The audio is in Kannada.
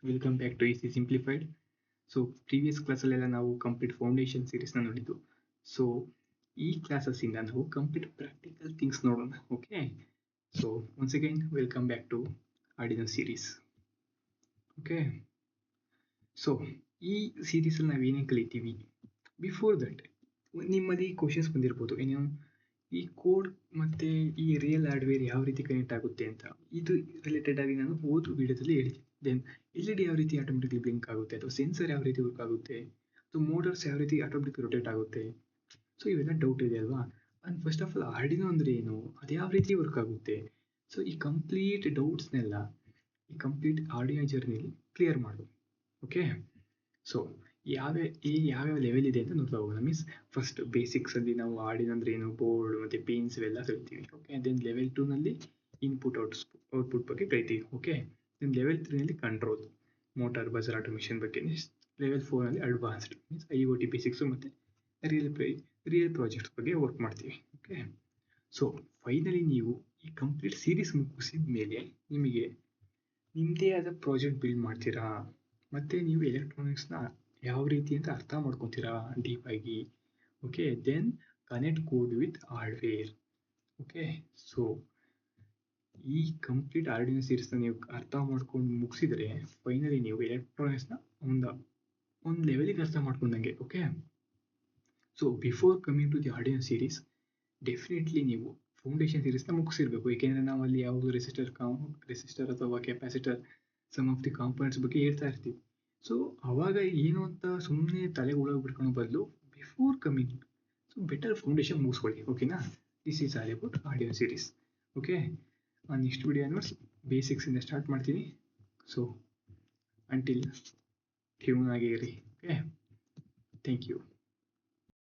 Welcome back to EC simplified. So previous ಕ್ಲಾಸಲ್ಲೆಲ್ಲ ನಾವು ಕಂಪ್ಲೀಟ್ ಫೌಂಡೇಶನ್ ಸೀರೀಸ್ನ ನೋಡಿದ್ದು. ಸೊ ಈ ಕ್ಲಾಸಸ್ಸಿಂದ ನಾವು ಕಂಪ್ಲೀಟ್ ಪ್ರಾಕ್ಟಿಕಲ್ ಥಿಂಗ್ಸ್ ನೋಡೋಣ. Okay, so once again welcome back to Arduino series. Okay, so ಈ ಸೀರೀಸಲ್ಲಿ ನಾವೇನೇನು ಕಲಿತೀವಿ, ಬಿಫೋರ್ ದಟ್ ನಿಮ್ಮಲ್ಲಿ ಕ್ವಶನ್ಸ್ ಬಂದಿರ್ಬೋದು, ಏನು ಈ ಕೋಡ್ ಮತ್ತು ಈ ರಿಯಲ್ ಹಾರ್ಡ್ವೇರ್ ಯಾವ ರೀತಿ ಕನೆಕ್ಟ್ ಆಗುತ್ತೆ ಅಂತ. ಇದು ರಿಲೇಟೆಡ್ ಆಗಿ ನಾನು ಓದು ವಿಡಿಯೋದಲ್ಲಿ ಹೇಳಿದ್ದೀನಿ. ದೆನ್ LED ಯಾವ ರೀತಿ ಆಟೋಮೆಟಿಕ್ಲಿ ಬ್ಲಿಂಕ್ ಆಗುತ್ತೆ, ಅಥವಾ ಸೆನ್ಸರ್ ಯಾವ ರೀತಿ ವರ್ಕ್ ಆಗುತ್ತೆ, ಅಥವಾ ಮೋಟರ್ಸ್ ಯಾವ ರೀತಿ ಆಟೋಮೆಟಿಕ್ ರೊಟೇಟ್ ಆಗುತ್ತೆ. ಸೊ ಇವೆಲ್ಲ ಡೌಟ್ ಇದೆ ಅಲ್ವಾ. And first of all Arduino ಅಂದರೆ ಏನು, ಅದು ಯಾವ ರೀತಿ ವರ್ಕ್ ಆಗುತ್ತೆ. ಸೊ ಈ ಕಂಪ್ಲೀಟ್ ಡೌಟ್ಸ್ನೆಲ್ಲ ಈ ಕಂಪ್ಲೀಟ್ ಆರ್ಡಿನೋ ಜರ್ನಿಲಿ ಕ್ಲಿಯರ್ ಮಾಡೋದು. ಓಕೆ, ಸೊ ಯಾವ್ಯಾವ ಲೆವೆಲ್ ಇದೆ ಅಂತ ನೋಡ್ತಾ ಹೋಗೋಣ. ಮೀನ್ಸ್ ಫಸ್ಟ್ ಬೇಸಿಕ್ಸಲ್ಲಿ ನಾವು ಆರ್ಡಿನೋ ಅಂದರೆ ಏನು, ಬೋರ್ಡ್ ಮತ್ತು ಪಿನ್ಸ್ ಇವೆಲ್ಲ ಕಲಿತೀವಿ. ಓಕೆ, ದೆನ್ ಲೆವೆಲ್ 2ನಲ್ಲಿ ಇನ್ಪುಟ್ ಔಟ್ಪುಟ್ ಬಗ್ಗೆ ಕಲಿತೀವಿ. ಓಕೆ, ದೆನ್ ಲೆವೆಲ್ 3ನಲ್ಲಿ ಕಂಟ್ರೋಲ್, ಮೋಟಾರ್, ಬಜರ್, ಆಟೋಮೇಷನ್ ಬಗ್ಗೆ. ಲೆವೆಲ್ 4ನಲ್ಲಿ ಅಡ್ವಾನ್ಸ್ಡ್ ಮೀನ್ಸ್ IoT ಬೇಸಿಕ್ಸು ಮತ್ತು ರಿಯಲ್ ಪ್ರಾಜೆಕ್ಟ್ಸ್ ಬಗ್ಗೆ ವರ್ಕ್ ಮಾಡ್ತೀವಿ. ಓಕೆ, ಸೊ ಫೈನಲಿ ನೀವು ಈ ಕಂಪ್ಲೀಟ್ ಸೀರೀಸ್ ಮುಗಿಸಿದ ಮೇಲೆ ನಿಮ್ಮದೇ ಆದ ಪ್ರಾಜೆಕ್ಟ್ ಬಿಲ್ಡ್ ಮಾಡ್ತೀರಾ, ಮತ್ತು ನೀವು ಎಲೆಕ್ಟ್ರಾನಿಕ್ಸ್ನ ಯಾವ ರೀತಿ ಅಂತ ಅರ್ಥ ಮಾಡ್ಕೊತೀರಾ ಡೀಪಾಗಿ. Okay, then connect code with hardware. Okay, so ಈ ಕಂಪ್ಲೀಟ್ ಆರ್ಡಿನೋ ಸೀರೀಸ್ನ ನೀವು ಅರ್ಥ ಮಾಡ್ಕೊಂಡು ಮುಗಿಸಿದರೆ ಫೈನಲಿ ನೀವು ಎಲೆಕ್ಟ್ರಾನಿಕ್ಸ್ನ ಒಂದು ಲೆವೆಲಿಗೆ ಅರ್ಥ ಮಾಡ್ಕೊಂಡಂಗೆ. Okay, so before coming to the Arduino series definitely ನೀವು ಫೌಂಡೇಶನ್ ಸೀರೀಸ್ನ ಮುಗಿಸಿರ್ಬೇಕು. ಏಕೆಂದರೆ ನಾವು ಅಲ್ಲಿ ಯಾವುದು ರೆಸಿಸ್ಟರ್ ಅಥವಾ capacitor some of the components ಬಗ್ಗೆ ಹೇಳ್ತಾ ಇರ್ತೀವಿ. ಸೊ ಅವಾಗ ಏನು ಅಂತ ಸುಮ್ಮನೆ ತಲೆಗೆ ಒಳಗೆ ಬಿಟ್ಕೊಳ್ಳೋ ಬದಲು before coming so better foundation ಮುಗಿಸ್ಕೊಳ್ಳಿ. ಓಕೆನಾ, this is all about Arduino series. Okay, ನಾನು ನೆಕ್ಸ್ಟ್ ವಿಡಿಯೋ ನೋಟ್ಸ್ ಬೇಸಿಕ್ಸಿಂದ ಸ್ಟಾರ್ಟ್ ಮಾಡ್ತೀನಿ. ಸೊ ಅಂಟಿಲ್ ಟ್ಯೂನ್ ಆಗಿರಿ. Okay, thank you.